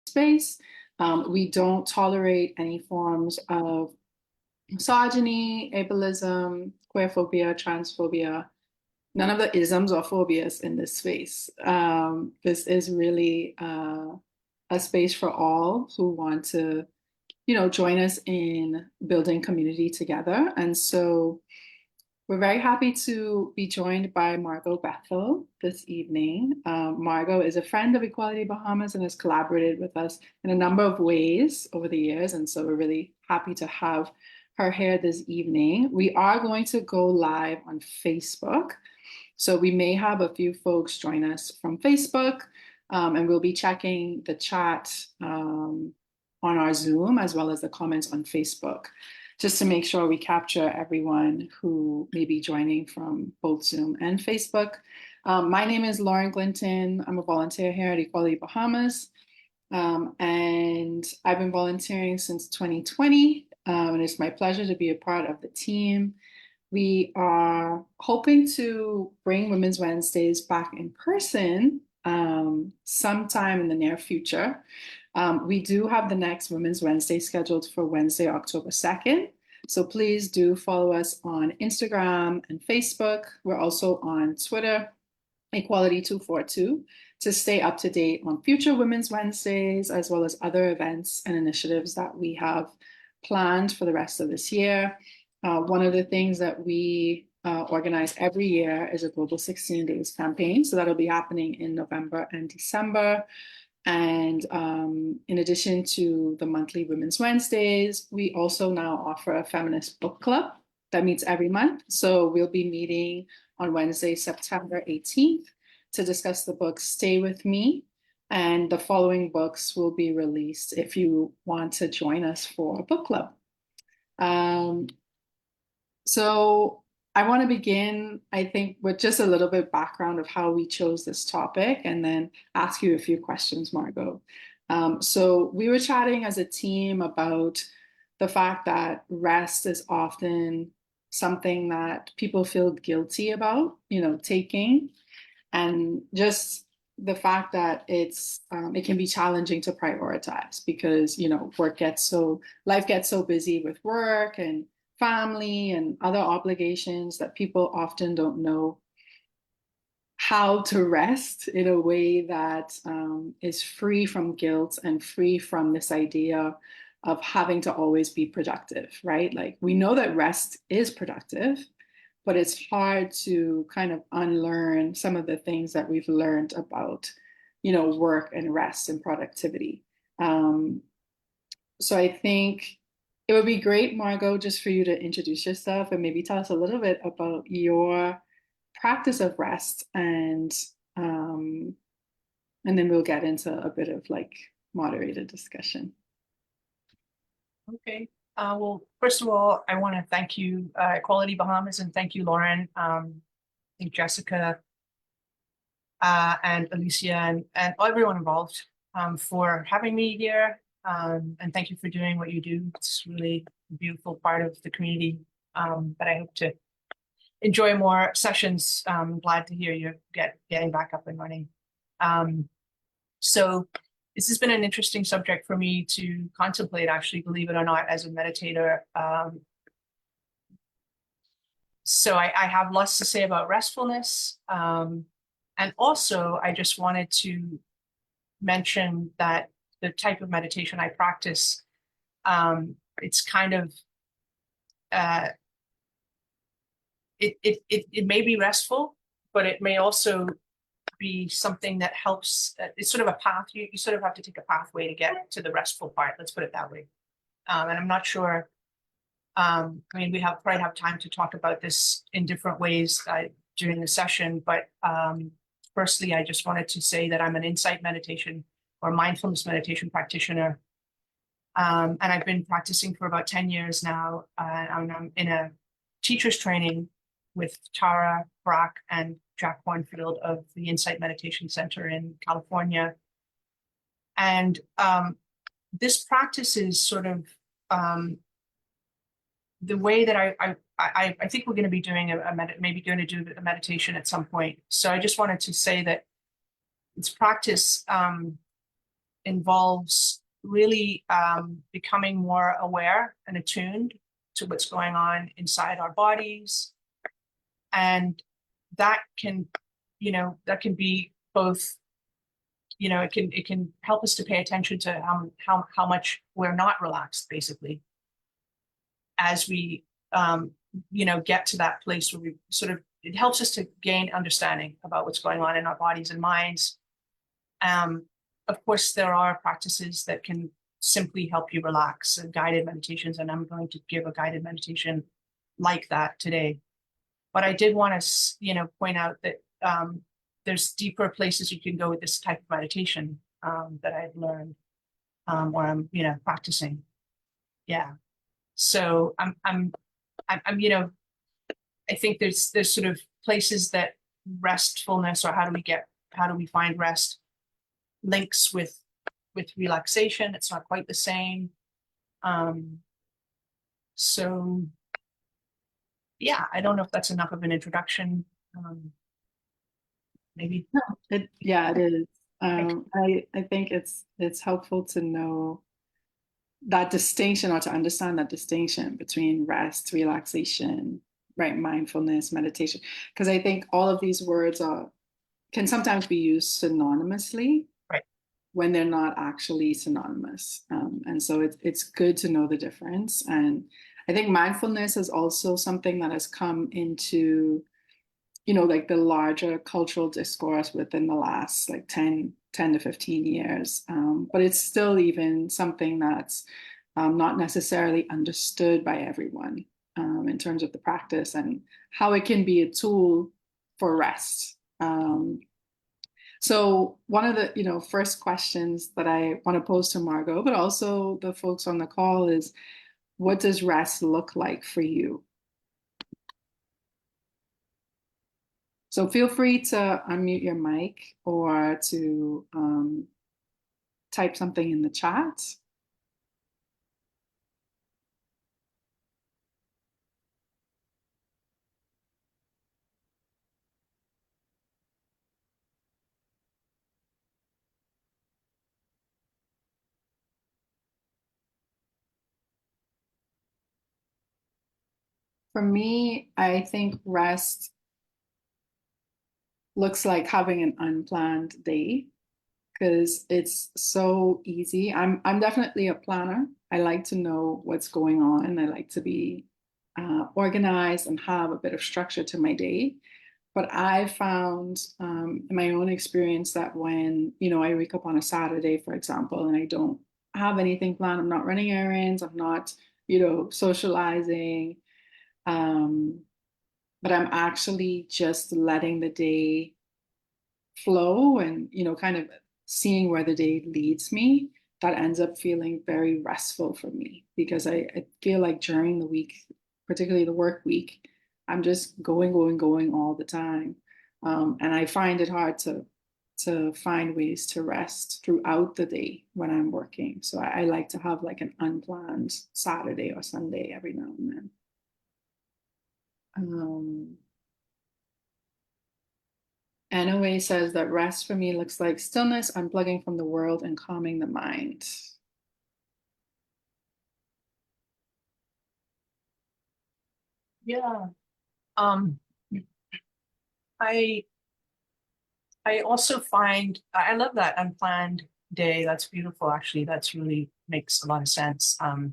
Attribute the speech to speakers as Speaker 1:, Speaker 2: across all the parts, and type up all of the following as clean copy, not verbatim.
Speaker 1: space. We don't tolerate any forms of misogyny, ableism, queerphobia, transphobia, none of the isms or phobias in this space. This is really a space for all who want to, join us in building community together. And so we're very happy to be joined by Margot Bethel this evening. Margot is a friend of Equality Bahamas and has collaborated with us in a number of ways over the years. And so we're really happy to have her here this evening. We are going to go live on Facebook. So we may have a few folks join us from Facebook, and we'll be checking the chat on our Zoom as well as the comments on Facebook, just to make sure we capture everyone who may be joining from both Zoom and Facebook. My name is Lauren Glinton. I'm a volunteer here at Equality Bahamas, and I've been volunteering since 2020, and it's my pleasure to be a part of the team. We are hoping to bring Women's Wednesdays back in person sometime in the near future. We do have the next Women's Wednesday scheduled for Wednesday, October 2nd. So please do follow us on Instagram and Facebook. We're also on Twitter, Equality242, to stay up to date on future Women's Wednesdays, as well as other events and initiatives that we have planned for the rest of this year. One of the things that we organize every year is a Global 16 Days campaign. So that'll be happening in November and December. And in addition to the monthly Women's Wednesdays, we also now offer a feminist book club that meets every month. So we'll be meeting on Wednesday, September 18th to discuss the book Stay With Me. And the following books will be released if you want to join us for a book club. So I want to begin, I think, with just a little bit of background of how we chose this topic and then ask you a few questions, Margot. So we were chatting as a team about the fact that rest is often something that people feel guilty about, taking, and just the fact that it can be challenging to prioritize because, life gets so busy with work and family and other obligations that people often don't know how to rest in a way that is free from guilt and free from this idea of having to always be productive, right? Like we know that rest is productive, but it's hard to kind of unlearn some of the things that we've learned about, work and rest and productivity. So I think it would be great, Margot, just for you to introduce yourself and maybe tell us a little bit about your practice of rest, and then we'll get into a bit of like moderated discussion.
Speaker 2: Okay. Well, first of all, I want to thank you, Equality Bahamas, and thank you, Lauren. I think Jessica and Alicia and everyone involved for having me here. And thank you for doing what you do. It's really a beautiful part of the community that I hope to enjoy more sessions. I'm glad to hear you're getting back up and running. So this has been an interesting subject for me to contemplate, actually, believe it or not, as a meditator. So I have lots to say about restfulness. And also, I just wanted to mention that the type of meditation I practice, it's kind of, it may be restful, but it may also be something that helps. It's sort of a path. You sort of have to take a pathway to get to the restful part. Let's put it that way. And I'm not sure. I mean, we probably have time to talk about this in different ways during the session. But firstly, I just wanted to say that I'm an insight meditation or mindfulness meditation practitioner. And I've been practicing for about 10 years now. And I'm in a teacher's training with Tara, Brach, and Jack Kornfield of the Insight Meditation Center in California. And this practice is sort of the way that I think we're going to be doing maybe going to do a meditation at some point. So I just wanted to say that it's practice involves really becoming more aware and attuned to what's going on inside our bodies. And that can, that can be both, it can help us to pay attention to how much we're not relaxed, basically, as we get to that place where we sort of, it helps us to gain understanding about what's going on in our bodies and minds. Of course, there are practices that can simply help you relax, and guided meditations, and I'm going to give a guided meditation like that today. But I did want to, point out that there's deeper places you can go with this type of meditation that I've learned where I'm, practicing. Yeah. So I'm, I think there's sort of places that restfulness, or how do we find rest, links with relaxation. It's not quite the same. So yeah, I don't know if that's enough of an introduction. Maybe.
Speaker 1: No, it is. I think it's helpful to know that distinction, or to understand that distinction between rest, relaxation, right, mindfulness, meditation, because I think all of these words can sometimes be used synonymously,
Speaker 2: right,
Speaker 1: when they're not actually synonymous. And so it's good to know the difference. And I think mindfulness is also something that has come into, like the larger cultural discourse within the last like 10 to 15 years. But it's still even something that's not necessarily understood by everyone in terms of the practice and how it can be a tool for rest. So one of the, first questions that I want to pose to Margot, but also the folks on the call, is, what does rest look like for you? So feel free to unmute your mic or to type something in the chat. For me, I think rest looks like having an unplanned day, because it's so easy. I'm definitely a planner. I like to know what's going on. I like to be organized and have a bit of structure to my day. But I found in my own experience that when, I wake up on a Saturday, for example, and I don't have anything planned, I'm not running errands, I'm not, socializing, but I'm actually just letting the day flow and, kind of seeing where the day leads me, that ends up feeling very restful for me, because I feel like during the week, particularly the work week, I'm just going all the time. And I find it hard to find ways to rest throughout the day when I'm working. So I like to have like an unplanned Saturday or Sunday every now and then. Anaway says that rest for me looks like stillness, unplugging from the world, and calming the mind.
Speaker 2: Yeah. I also find, I love that unplanned day. That's beautiful, actually. That's really makes a lot of sense. I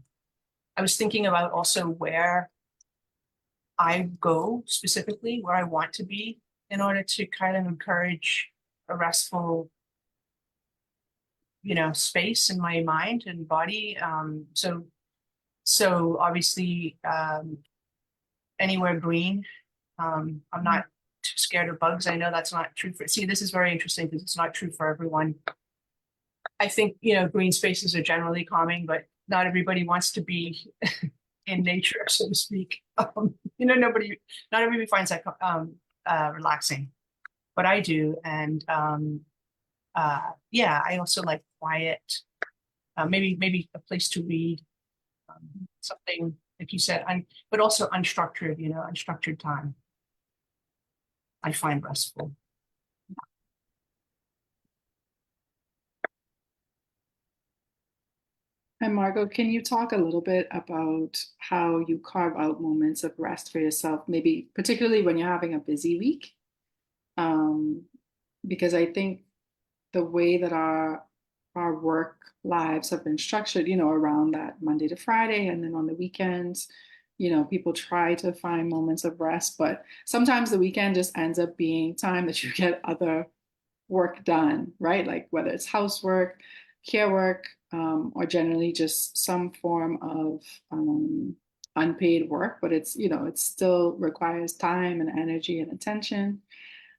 Speaker 2: was thinking about also where I go specifically, where I want to be, in order to kind of encourage a restful, space in my mind and body. So obviously, anywhere green. I'm not too scared of bugs. I know that's not true for, see, this is very interesting because it's not true for everyone. I think, green spaces are generally calming, but not everybody wants to be in nature, so to speak. Not everybody finds that relaxing, but I do. And yeah, I also like quiet, maybe a place to read, something like you said, but also unstructured, unstructured time. I find restful.
Speaker 1: And Margot, can you talk a little bit about how you carve out moments of rest for yourself, maybe particularly when you're having a busy week? Um, because I think the way that our work lives have been structured, around that Monday to Friday, and then on the weekends, people try to find moments of rest, but sometimes the weekend just ends up being time that you get other work done, right? Like whether it's housework, care work, or generally just some form of unpaid work, but it still requires time and energy and attention.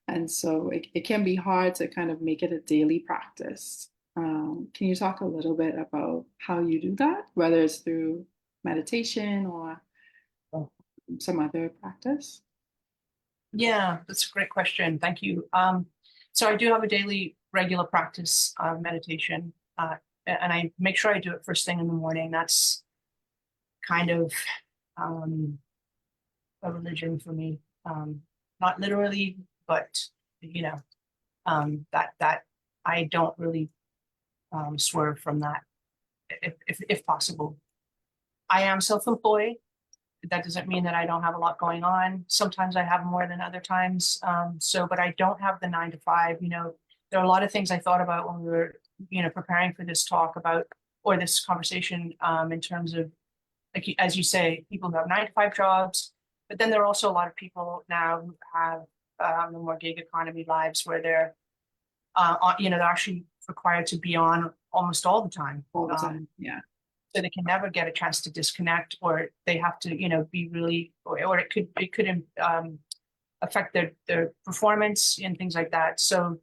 Speaker 1: And so it can be hard to kind of make it a daily practice. Can you talk a little bit about how you do that, whether it's through meditation or some other practice?
Speaker 2: Yeah, that's a great question. Thank you. So I do have a daily regular practice of meditation, and I make sure I do it first thing in the morning. That's kind of um, a religion for me. Not literally, but you know, that I don't really swerve from that if possible. I am self-employed. That doesn't mean that I don't have a lot going on. Sometimes I have more than other times. But I don't have the 9 to 5. There are a lot of things I thought about when we were, preparing for this talk about or this conversation in terms of, like as you say, people who have 9 to 5 jobs. But then there are also a lot of people now who have the more gig economy lives where they're actually required to be on almost all the time.
Speaker 1: All the time. Yeah.
Speaker 2: So they can never get a chance to disconnect, or they have to, be really, or it could affect their performance and things like that. So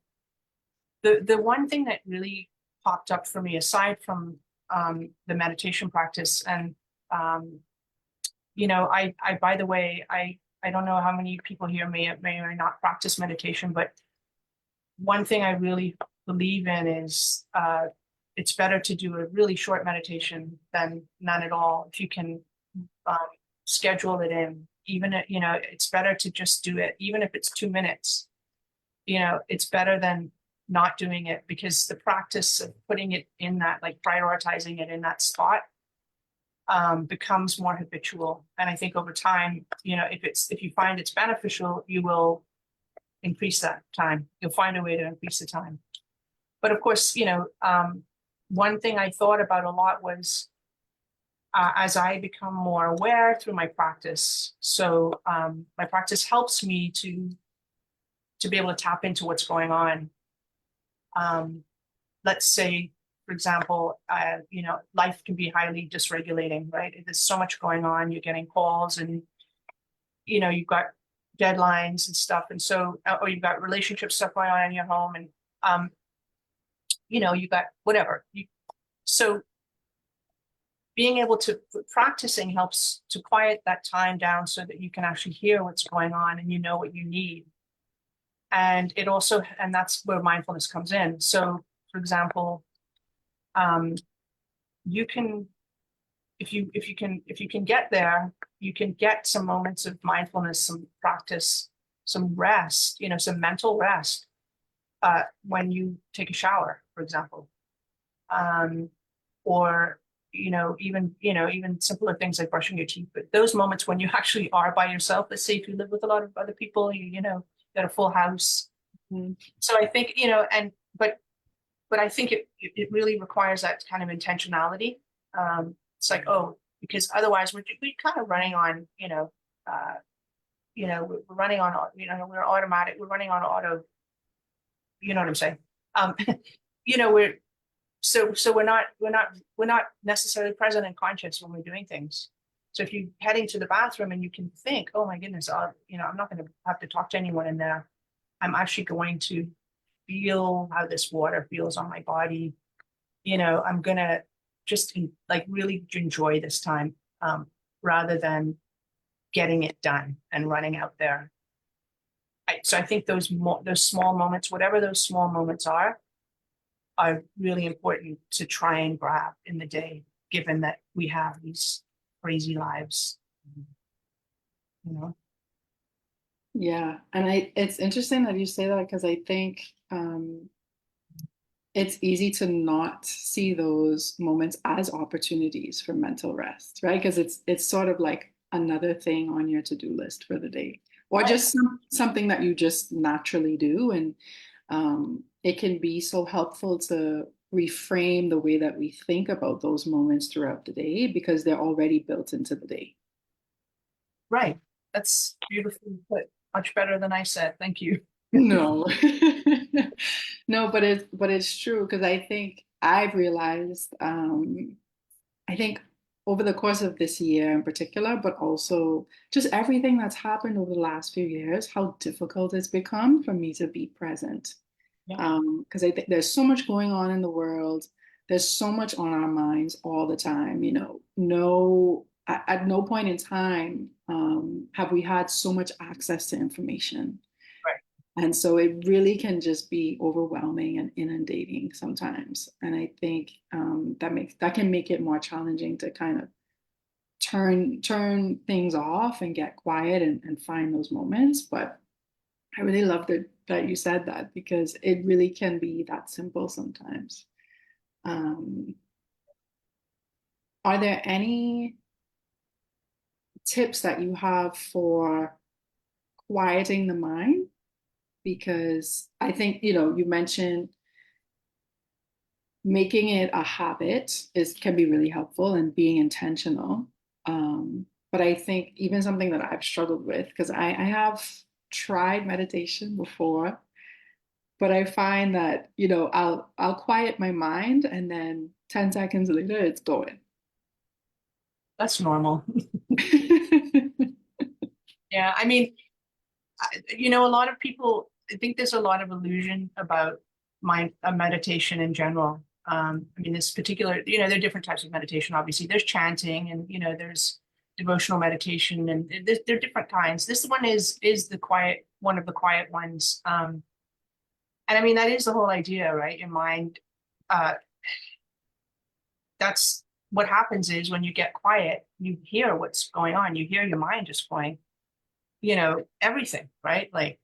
Speaker 2: the one thing that really popped up for me, aside from the meditation practice, and I by the way, I don't know how many people here may or not practice meditation, but one thing I really believe in is it's better to do a really short meditation than none at all. If you can um, schedule it in, even it's better to just do it, even if it's 2 minutes. It's better than not doing it, because the practice of putting it in that, like prioritizing it in that spot, becomes more habitual. And I think over time, if you find it's beneficial, you will increase that time. You'll find a way to increase the time. But of course, one thing I thought about a lot was as I become more aware through my practice. So my practice helps me to be able to tap into what's going on. Let's say, for example, life can be highly dysregulating, right? There's so much going on. You're getting calls, and you've got deadlines and stuff, and so or you've got relationship stuff going on in your home, and you got whatever. So being able to practicing helps to quiet that time down so that you can actually hear what's going on and you know what you need. And that's where mindfulness comes in. So, for example, you can, if you can get there, you can get some moments of mindfulness, some practice, some rest, some mental rest when you take a shower, for example, or even simpler things like brushing your teeth. But those moments when you actually are by yourself, let's say if you live with a lot of other people, you got a full house. Mm-hmm. So I think but I think it really requires that kind of intentionality. It's like, because otherwise we're kind of running on we're running on we're automatic, we're running on auto. You know what I'm saying? We're so we're not necessarily present and conscious when we're doing things. So if you're heading to the bathroom and you can think, oh my goodness, I'm not going to have to talk to anyone in there. I'm actually going to feel how this water feels on my body. I'm going to just really enjoy this time rather than getting it done and running out there. So I think those small moments, whatever those small moments are really important to try and grab in the day, given that we have these crazy lives.
Speaker 1: Yeah, and it's interesting that you say that, because I think it's easy to not see those moments as opportunities for mental rest, right? Because it's sort of like another thing on your to-do list for the day, or
Speaker 2: Right.
Speaker 1: just something that you just naturally do. And it can be so helpful to reframe the way that we think about those moments throughout the day because they're already built into the day.
Speaker 2: Right. That's beautifully put. Much better than I said. Thank you.
Speaker 1: No. No, but it's true because I think I've realized I think over the course of this year in particular, but also just everything that's happened over the last few years, how difficult it's become for me to be present.
Speaker 2: Yeah.
Speaker 1: Because I think there's so much going on in the world. There's so much on our minds all the time. At no point in time have we had so much access to information.
Speaker 2: Right.
Speaker 1: And so it really can just be overwhelming and inundating sometimes. And I think that can make it more challenging to kind of turn things off and get quiet and find those moments. But I really love that you said that because it really can be that simple sometimes. Um, are there any tips that you have for quieting the mind? Because I think, you mentioned making it a habit can be really helpful and being intentional. But I think even something that I've struggled with, because I have tried meditation before, but I find that, I'll quiet my mind and then 10 seconds later it's going.
Speaker 2: That's normal. Yeah. I mean, a lot of people, I think there's a lot of illusion about meditation in general. I mean, this particular, there are different types of meditation. Obviously, there's chanting, and there's devotional meditation, and there are different kinds. This one is the quiet, one of the quiet ones. And I mean, that is the whole idea, right? Your mind, uh, that's what happens is when you get quiet, you hear what's going on. You hear your mind just going, everything, right? Like,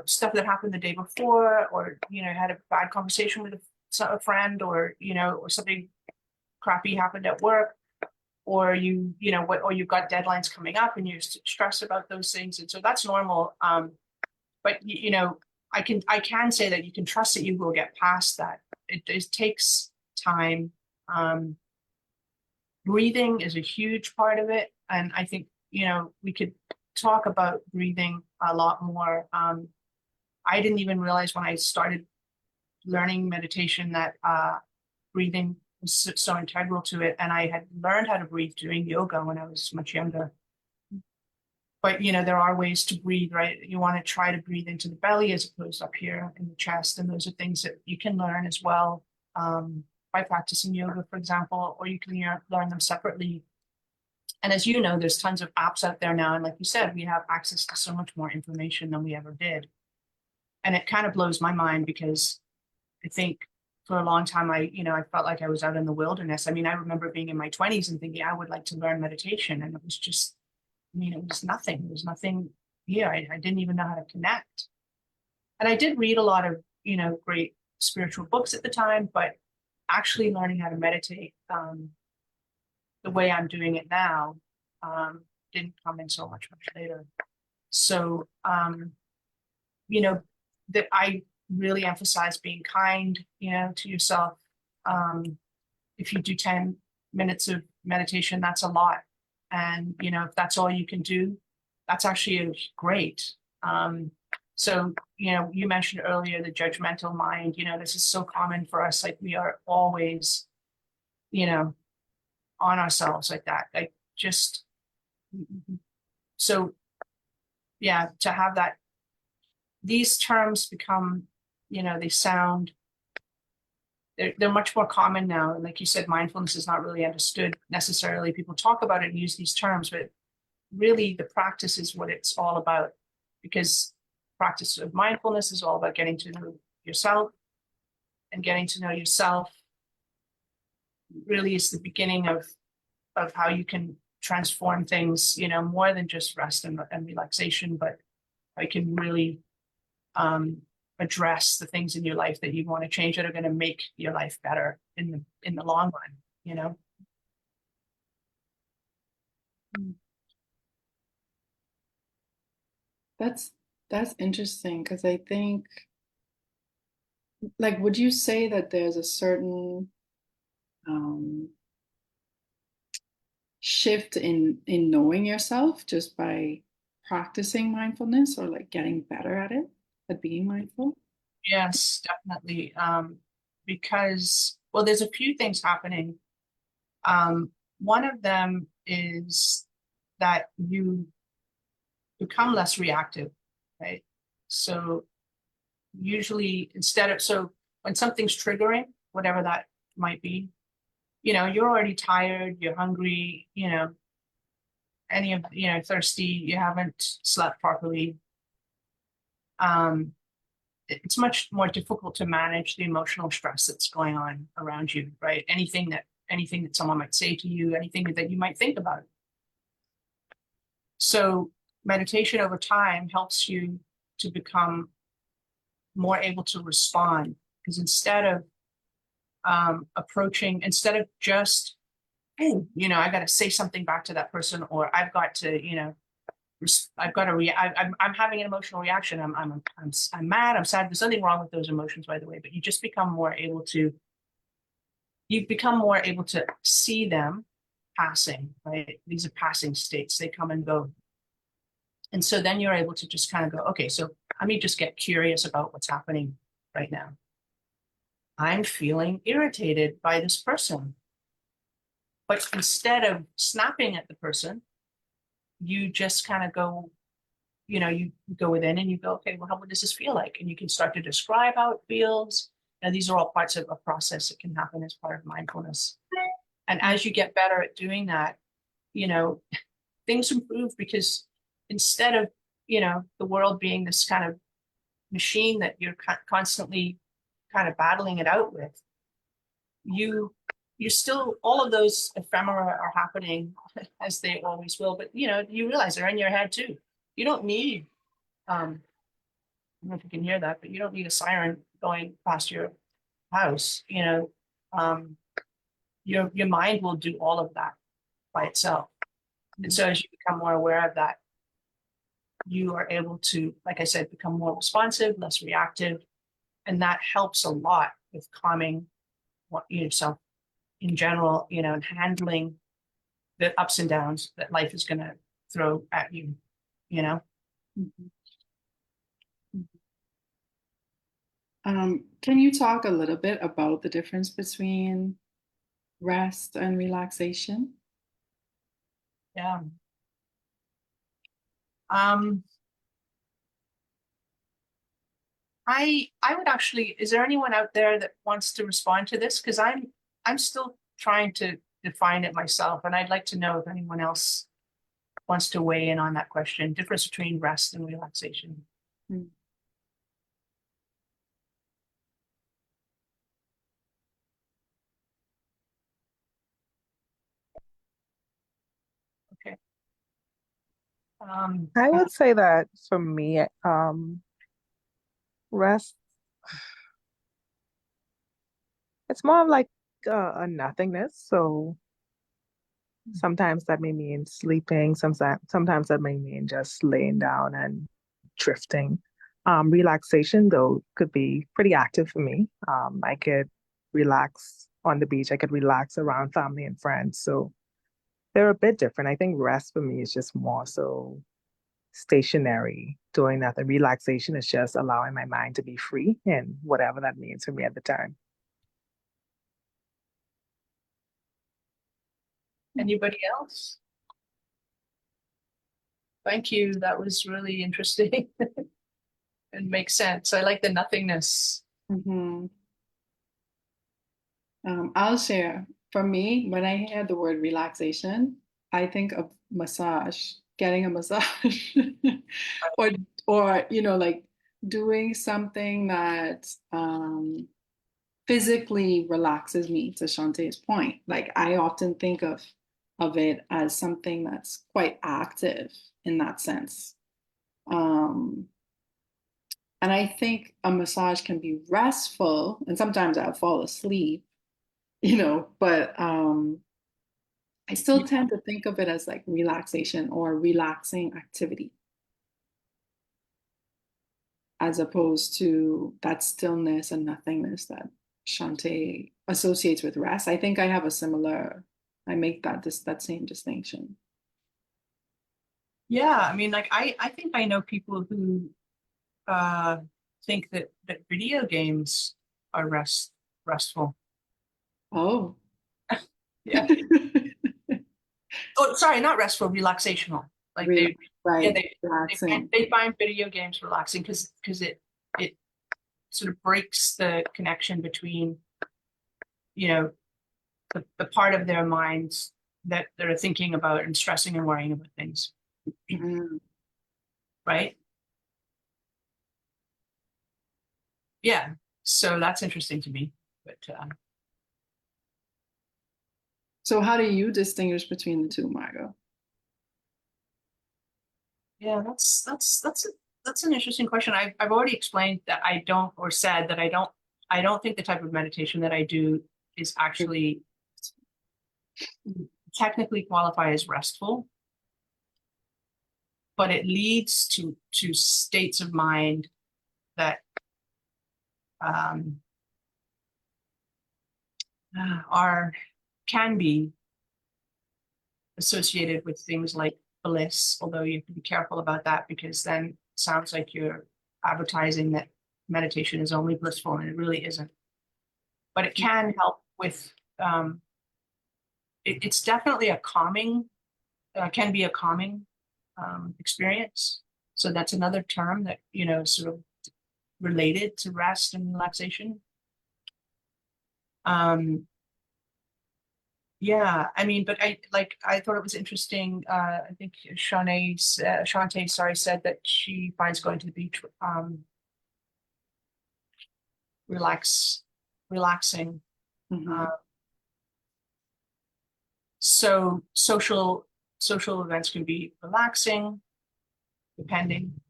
Speaker 2: stuff that happened the day before, or, had a bad conversation with a friend, or, or something crappy happened at work, or or you've got deadlines coming up and you're stressed about those things. And so that's normal. But, I can say that you can trust that you will get past that. It takes time. Um, Breathing is a huge part of it. And I think, we could talk about breathing a lot more. I didn't even realize when I started learning meditation that breathing was so integral to it. And I had learned how to breathe doing yoga when I was much younger. But, there are ways to breathe, right? You want to try to breathe into the belly as opposed to up here in the chest. And those are things that you can learn as well by practicing yoga, for example, or you can learn them separately. And as you know, there's tons of apps out there now. And like you said, we have access to so much more information than we ever did. And it kind of blows my mind because I think for a long time, I felt like I was out in the wilderness. I mean, I remember being in my 20s and thinking I would like to learn meditation. And it was just, it was nothing. There was nothing here. I didn't even know how to connect. And I did read a lot of, great spiritual books at the time, but actually learning how to meditate the way I'm doing it now didn't come in so much later. So, that I really emphasize being kind, to yourself. If you do 10 minutes of meditation, that's a lot. And, if that's all you can do, that's actually great. So, you mentioned earlier the judgmental mind, this is so common for us. Like we are always, on ourselves like that. Like just, so yeah, to have that, these terms become, they sound, they're much more common now. And like you said, mindfulness is not really understood necessarily. People talk about it and use these terms, but really the practice is what it's all about, because practice of mindfulness is all about getting to know yourself, and getting to know yourself really is the beginning of how you can transform things, more than just rest and relaxation, but I can really address the things in your life that you want to change that are going to make your life better in the long run, you know?
Speaker 1: That's interesting because I think, like, would you say that there's a certain um, shift in knowing yourself just by practicing mindfulness or like getting better at it, at being mindful?
Speaker 2: Yes, definitely. Because, well, there's a few things happening. One of them is that you become less reactive, right? So usually so when something's triggering, whatever that might be, you know, you're already tired, you're hungry, you know, thirsty, you haven't slept properly. It's much more difficult to manage the emotional stress that's going on around you, right? Anything that someone might say to you, anything that you might think about. So meditation over time helps you to become more able to respond, because instead of instead of just, oh, you know, I got to say something back to that person, or I've got to, you know, I've got to I'm having an emotional reaction. I'm mad. I'm sad. There's nothing wrong with those emotions, by the way. But you become more able to see them passing. Right? These are passing states. They come and go. And so then you're able to just kind of go, okay, so let me just get curious about what's happening right now. I'm feeling irritated by this person. But instead of snapping at the person, you just kind of go, you know, you go within and you go, okay, well, what does this feel like? And you can start to describe how it feels. And these are all parts of a process that can happen as part of mindfulness. And as you get better at doing that, you know, things improve, because instead of, you know, the world being this kind of machine that you're constantly kind of battling it out with, you still, all of those ephemera are happening as they always will, but you know, you realize they're in your head too. You don't need, I don't know if you can hear that, but you don't need a siren going past your house. You know, your mind will do all of that by itself. And so as you become more aware of that, you are able to, like I said, become more responsive, less reactive, and that helps a lot with calming yourself in general, you know, and handling the ups and downs that life is going to throw at you, you know.
Speaker 1: Mhm. Can you talk a little bit about the difference between rest and relaxation?
Speaker 2: Yeah. Um, I would actually, is there anyone out there that wants to respond to this? Because I'm still trying to define it myself, and I'd like to know if anyone else wants to weigh in on that question, difference between rest and relaxation.
Speaker 1: Mm.
Speaker 2: Okay.
Speaker 3: I would say that for me, rest, it's more of like a nothingness. So sometimes that may mean sleeping, sometimes that may mean just laying down and drifting. Relaxation, though, could be pretty active for me. I could relax on the beach, I could relax around family and friends. So they're a bit different. I think rest for me is just more so stationary, doing nothing. Relaxation is just allowing my mind to be free and whatever that means for me at the time.
Speaker 2: Anybody else? Thank you. That was really interesting and makes sense. I like the nothingness.
Speaker 1: Mhm. I'll share. For me, when I hear the word relaxation, I think of massage, getting a massage, or you know, like doing something that physically relaxes me. To Shantae's point, like I often think of it as something that's quite active in that sense. Um, And I think a massage can be restful, and sometimes I'll fall asleep, but I still tend to think of it as like relaxation or relaxing activity, as opposed to that stillness and nothingness that Shantae associates with rest. I think I make that same distinction.
Speaker 2: Yeah, I mean, like I think I know people who think that video games are restful.
Speaker 1: Oh.
Speaker 2: Yeah. Oh, sorry, not restful, relaxational. Like
Speaker 1: Re-
Speaker 2: yeah,
Speaker 1: right,
Speaker 2: they find,
Speaker 1: relaxing.
Speaker 2: they find video games relaxing because it sort of breaks the connection between, you know, the part of their minds that they're thinking about and stressing and worrying about things,
Speaker 1: Mm.
Speaker 2: right? Yeah. So that's interesting to me. But
Speaker 1: So how do you distinguish between the two, Margot?
Speaker 2: yeah, that's an interesting question. I've already explained that I don't, or said that I don't think the type of meditation that I do is actually technically qualify as restful, but it leads to states of mind that um, are can be associated with things like bliss, although you have to be careful about that because then it sounds like you're advertising that meditation is only blissful and it really isn't. But it can help with it's definitely a calming, can be a calming experience. So that's another term that, sort of related to rest and relaxation. Um, yeah, I mean, but I thought it was interesting. I think Shantae, sorry, said that she finds going to the beach relaxing.
Speaker 1: Mhm.
Speaker 2: Uh, so social events can be relaxing, depending.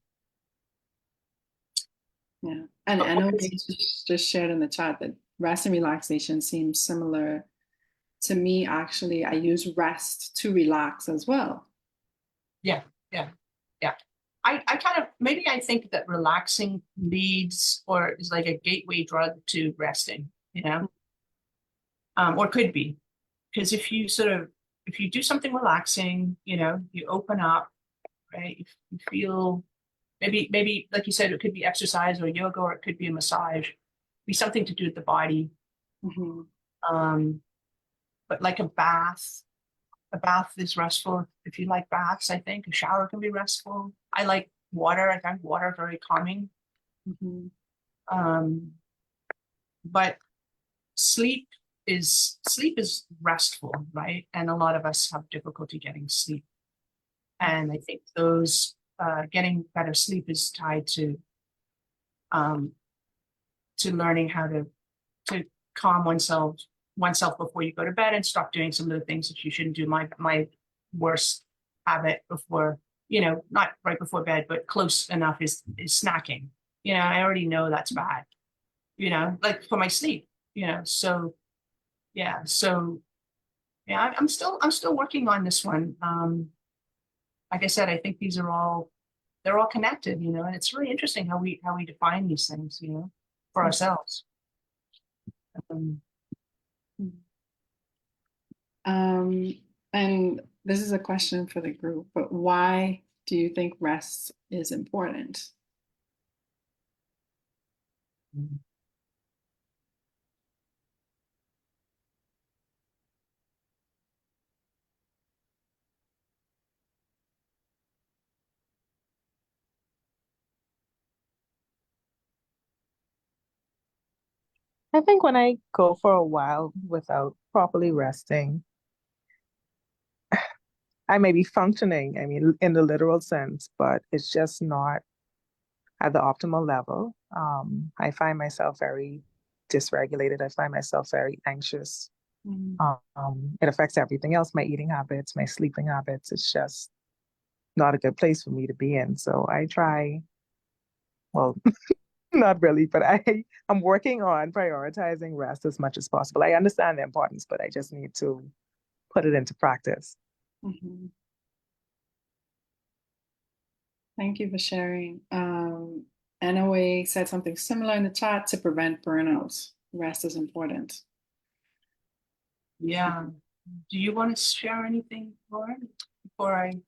Speaker 1: Yeah. And
Speaker 2: But
Speaker 1: I
Speaker 2: what
Speaker 1: know
Speaker 2: is,
Speaker 1: Paige just shared in the chat that rest and relaxation seems similar to me. Actually, I use rest to relax as well.
Speaker 2: yeah, yeah, yeah. I kind of maybe I think that relaxing leads or is like a gateway drug to resting, or could be. Because if you do something relaxing, you open up, right? You feel maybe like you said, it could be exercise or yoga, or it could be a massage, be something to do with the body.
Speaker 1: Mhm.
Speaker 2: Um, but like a bath is restful. If you like baths, I think a shower can be restful. I like water. I find water very calming.
Speaker 1: Mhm.
Speaker 2: Um, but sleep is restful, right? And a lot of us have difficulty getting sleep. And I think those getting better sleep is tied um, to learning how to calm oneself before you go to bed and stop doing some of the things that you shouldn't do. My worst habit before, not right before bed, but close enough is snacking. I already know that's bad, like for my sleep, so yeah, so yeah, I'm still working on this one. Like I said, I think they're all connected, and it's really interesting how we define these things, for ourselves. Um,
Speaker 1: Um, and this is a question for the group, but why do you think rest is important?
Speaker 3: I think when I go for a while without properly resting, I may be functioning, I mean, in the literal sense, but it's just not at the optimal level. I find myself very dysregulated. I find myself very anxious.
Speaker 1: Mm.
Speaker 3: It affects everything else, my eating habits, my sleeping habits. It's just not a good place for me to be in. So I try, well, Not really, but I'm working on prioritizing rest as much as possible. I understand the importance, but I just need to put it into practice.
Speaker 1: Mhm. Thank you for sharing. NOA said something similar in the chat to prevent burnout. Rest is important.
Speaker 2: Yeah. Do you want to share anything, Laura, before I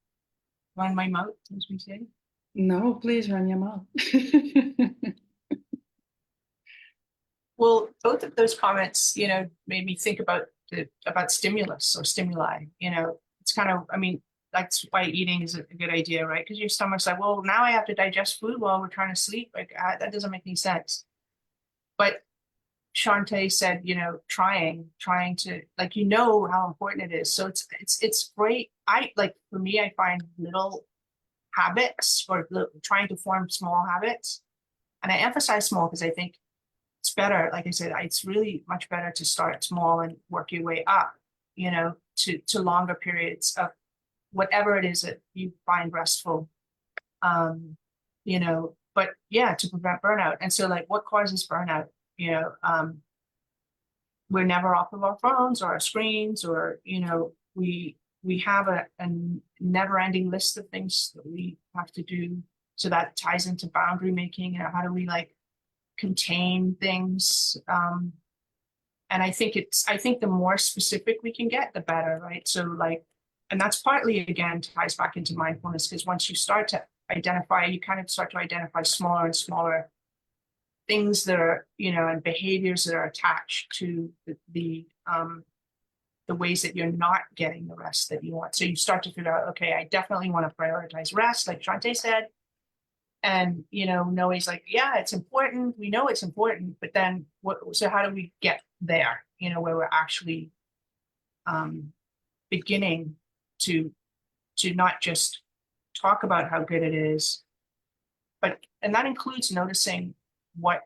Speaker 2: run my mouth, as we say?
Speaker 1: No, please run your mouth.
Speaker 2: Well, both of those comments, made me think about stimulus or stimuli. It's kind of, I mean, that's why eating is a good idea, right? Because your stomach's like, well, now I have to digest food while we're trying to sleep. Like that doesn't make any sense. But Shantae said, trying to like, how important it is. So it's great. For me, I find little habits or trying to form small habits, and I emphasize small because I think it's better. Like I said, it's really much better to start small and work your way up, to longer periods of whatever it is that you find restful. But yeah, to prevent burnout. And so like what causes burnout? We're never off of our phones or our screens, or we have a never-ending list of things that we have to do. So that ties into boundary making. How do we like contain things? And I think the more specific we can get, the better, right? So like, and that's partly again ties back into mindfulness, because once you start to identify, you kind of start to identify smaller and smaller things that are, and behaviors that are attached to the ways that you're not getting the rest that you want. So you start to figure out, okay, I definitely want to prioritize rest, like Shantae said. And, Noe's like, yeah, it's important. We know it's important, but then so how do we get there, where we're actually beginning to not just talk about how good it is, and that includes noticing what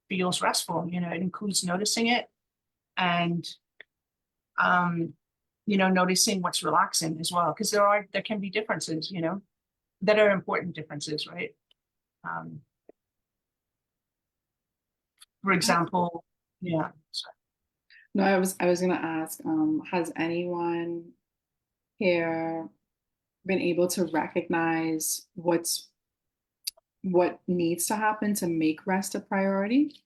Speaker 2: feels restful. It includes noticing it and, noticing what's relaxing as well. Because there can be differences, that are important differences, right? For example, yeah. Sorry.
Speaker 1: No, I was gonna ask, has anyone here been able to recognize what needs to happen to make rest a priority?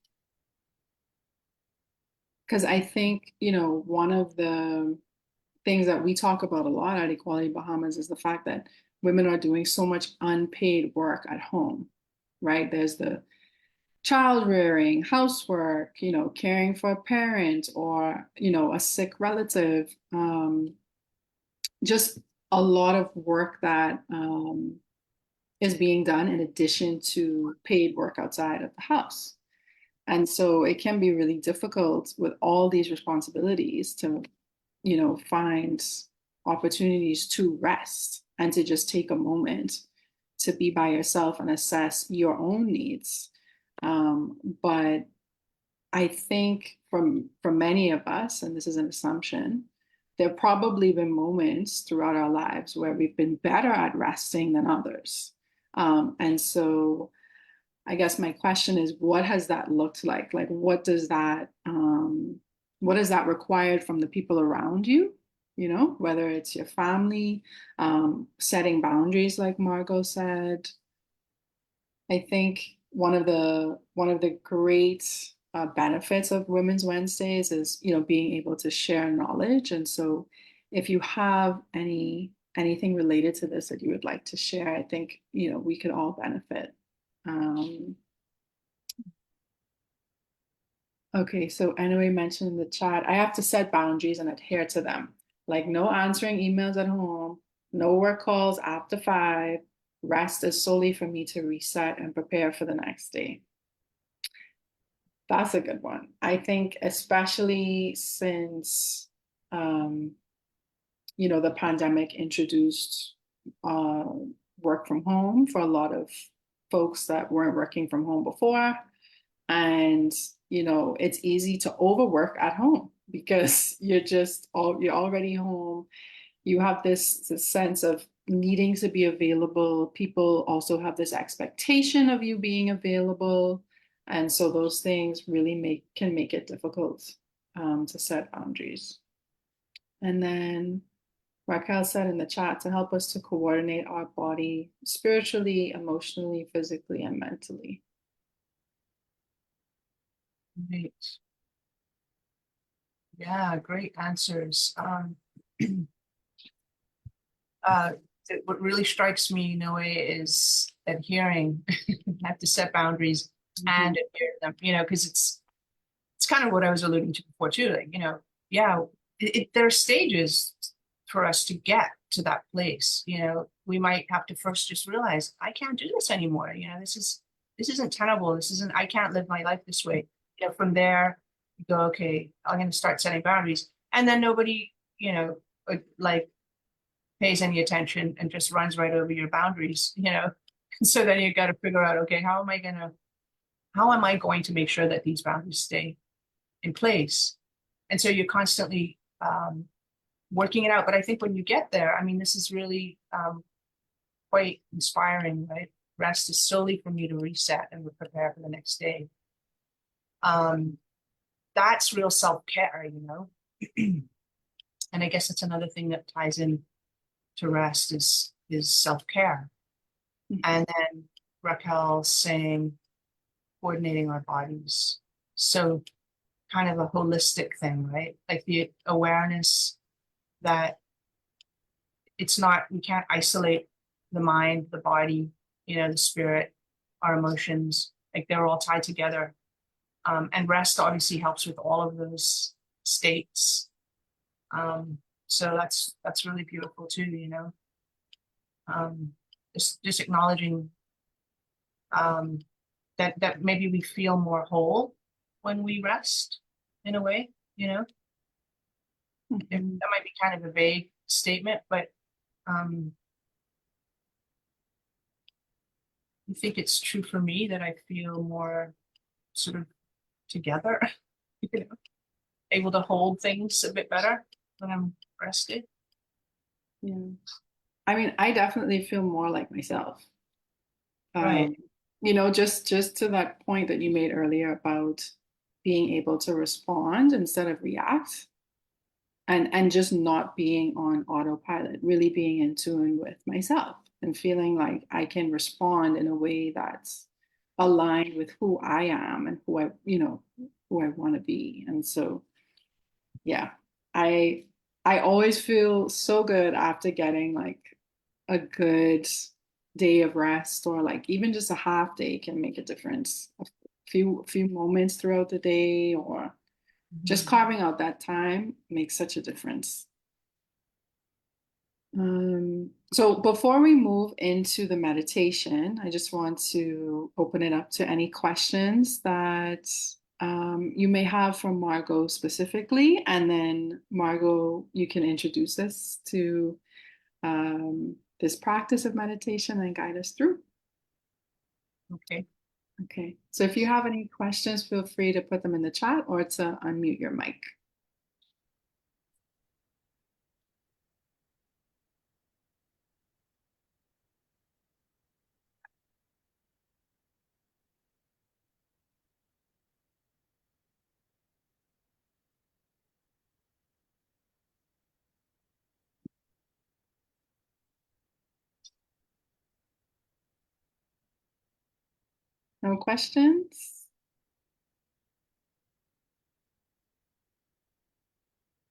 Speaker 1: Because I think, one of the things that we talk about a lot at Equality Bahamas is the fact that women are doing so much unpaid work at home, right? There's the child rearing, housework, caring for a parent or, a sick relative. Just a lot of work that is being done in addition to paid work outside of the house. And so it can be really difficult with all these responsibilities to, find opportunities to rest and to just take a moment to be by yourself and assess your own needs. But I think for many of us, and this is an assumption, there have probably been moments throughout our lives where we've been better at resting than others. And so I guess my question is, what has that looked like? Like, what is that required from the people around you? Whether it's your family, setting boundaries, like Margot said. I think one of the great benefits of Women's Wednesdays is, being able to share knowledge. And so, if you have anything related to this that you would like to share, I think, we could all benefit. Okay, so anyway, mentioned in the chat, I have to set boundaries and adhere to them. Like no answering emails at home, no work calls after 5. Rest is solely for me to reset and prepare for the next day. That's a good one. I think especially since the pandemic introduced work from home for a lot of folks that weren't working from home before. And, it's easy to overwork at home because you're already home. You have this sense of needing to be available, people also have this expectation of you being available. And so those things really can make it difficult to set boundaries. And then Raquel said in the chat to help us to coordinate our body spiritually, emotionally, physically, and mentally.
Speaker 2: Great. Yeah, great answers. What really strikes me in a way is adhering. You have to set boundaries and adhere to them, because it's kind of what I was alluding to before too. Like, yeah, there are stages for us to get to that place. We might have to first just realize I can't do this anymore. This isn't tenable. I can't live my life this way. From there, you go, okay, I'm going to start setting boundaries, and then nobody, like pays any attention and just runs right over your boundaries. So then you got to figure out, okay, how am I going to make sure that these boundaries stay in place? And so you're constantly working it out. But I think when you get there, I mean, this is really quite inspiring, right? Rest is solely for me to reset and prepare for the next day. That's real self-care, And I guess it's another thing that ties in to rest is self-care. And then Raquel saying coordinating our bodies. So kind of a holistic thing, right? Like the awareness that we can't isolate the mind, the body, the spirit, our emotions, like they're all tied together. And rest obviously helps with all of those states. So that's really beautiful too, just acknowledging that maybe we feel more whole when we rest in a way, That might be kind of a vague statement, but I think it's true for me that I feel more sort of together, able to hold things a bit better when I'm rested.
Speaker 1: Yeah. I mean, I definitely feel more like myself.
Speaker 2: Right.
Speaker 1: Just to that point that you made earlier about being able to respond instead of react, and just not being on autopilot, really being in tune with myself and feeling like I can respond in a way that's aligned with who I am and who I want to be. And so, yeah, I always feel so good after getting like a good day of rest, or like even just a half day can make a difference. A few moments throughout the day, or just carving out that time makes such a difference. So before we move into the meditation, I just want to open it up to any questions that you may have from Margot specifically. And then Margot, you can introduce us to this practice of meditation and guide us through.
Speaker 2: Okay.
Speaker 1: Okay. So if you have any questions, feel free to put them in the chat or to unmute your mic. No questions?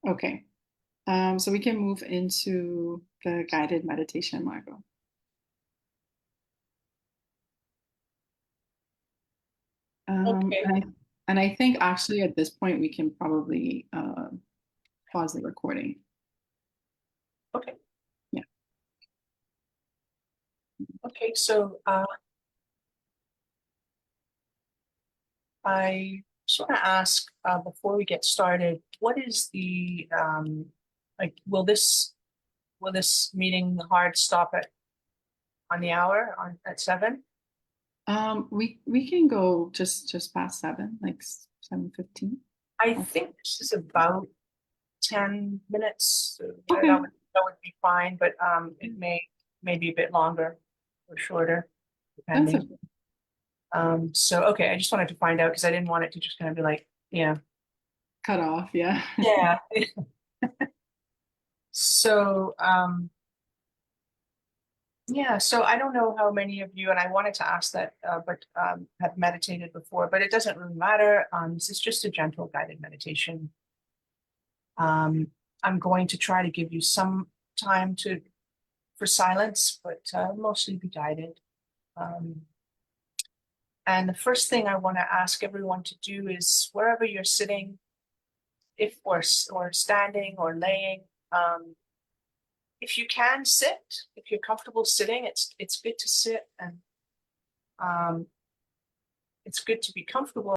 Speaker 1: Okay. So we can move into the guided meditation, Margot.
Speaker 2: Okay.
Speaker 1: And I think actually at this point we can probably pause the recording.
Speaker 2: Okay.
Speaker 1: Yeah.
Speaker 2: Okay. So I just want to ask before we get started, what is the like? Will this meeting hard stop on the hour at 7?
Speaker 1: We can go just past 7, like 7:15.
Speaker 2: I think this is about 10 minutes. So
Speaker 1: Okay.
Speaker 2: that would be fine, but it may maybe a bit longer or shorter,
Speaker 1: That's
Speaker 2: depending. So, okay, I just wanted to find out because I didn't want it to just kind of be like, yeah.
Speaker 1: cut off. Yeah.
Speaker 2: Yeah. So, yeah, so I don't know how many of you, and I wanted to ask that, but have meditated before, but it doesn't really matter. This is just a gentle guided meditation. I'm going to try to give you some time for silence, but mostly be guided. And the first thing I want to ask everyone to do is wherever you're sitting, if or standing or laying, if you can sit, if you're comfortable sitting, it's good to sit, and it's good to be comfortable.